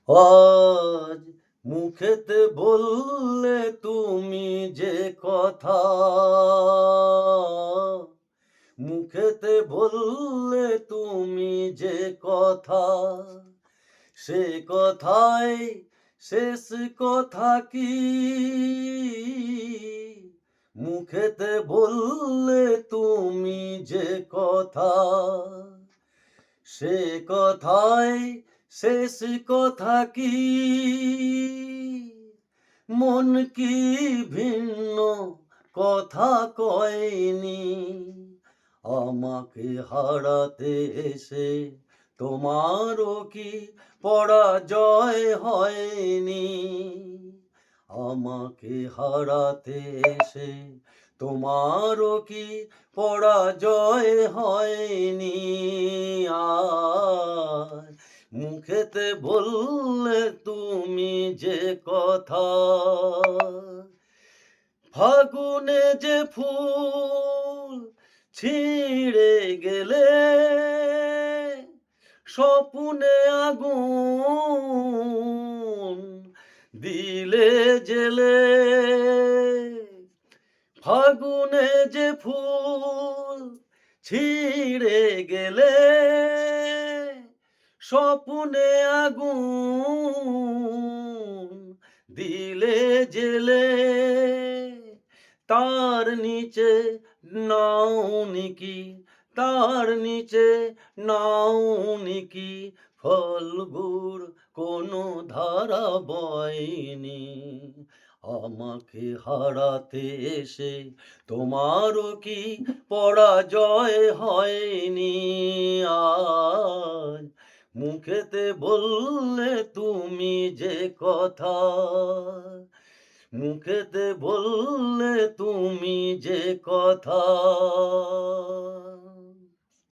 আজ মুখেতে বললে তুমি যে কথা, মুখেতে বললে তুমি যে কথা, সে কথাই শেষ কথা কি? মুখেতে বললে তুমি যে কথা, সে কথাই শেষ কথা কি? মন কি ভিন্ন কথা কয়নি? আমাকে হারাতে এসে তোমারও কি পরাজয় হয়নি? আমাকে হারাতে এসে তোমারও কি পরাজয় হয়নি? আর মুখেতে বললে তুমি যে কথা, ফাগুনে যে ফুল ছিঁড়ে গেলে, স্বপ্নে আগুন দিলে জেলে। ফাগুনে যে ফুল ছিঁড়ে গেলে, স্বপ্নে আগুন দিলে জেলে। তার নিচে নাওনি কি, তার নিচে নাওনি কি ফল্গুর কোনো ধারা বয়নি? আমাকে হারাতে এসে তোমারও কি পরাজয় হয়নি? আজ মুখেতে বললে তুমি যে কথা, মুখেতে বললে তুমি যে কথা।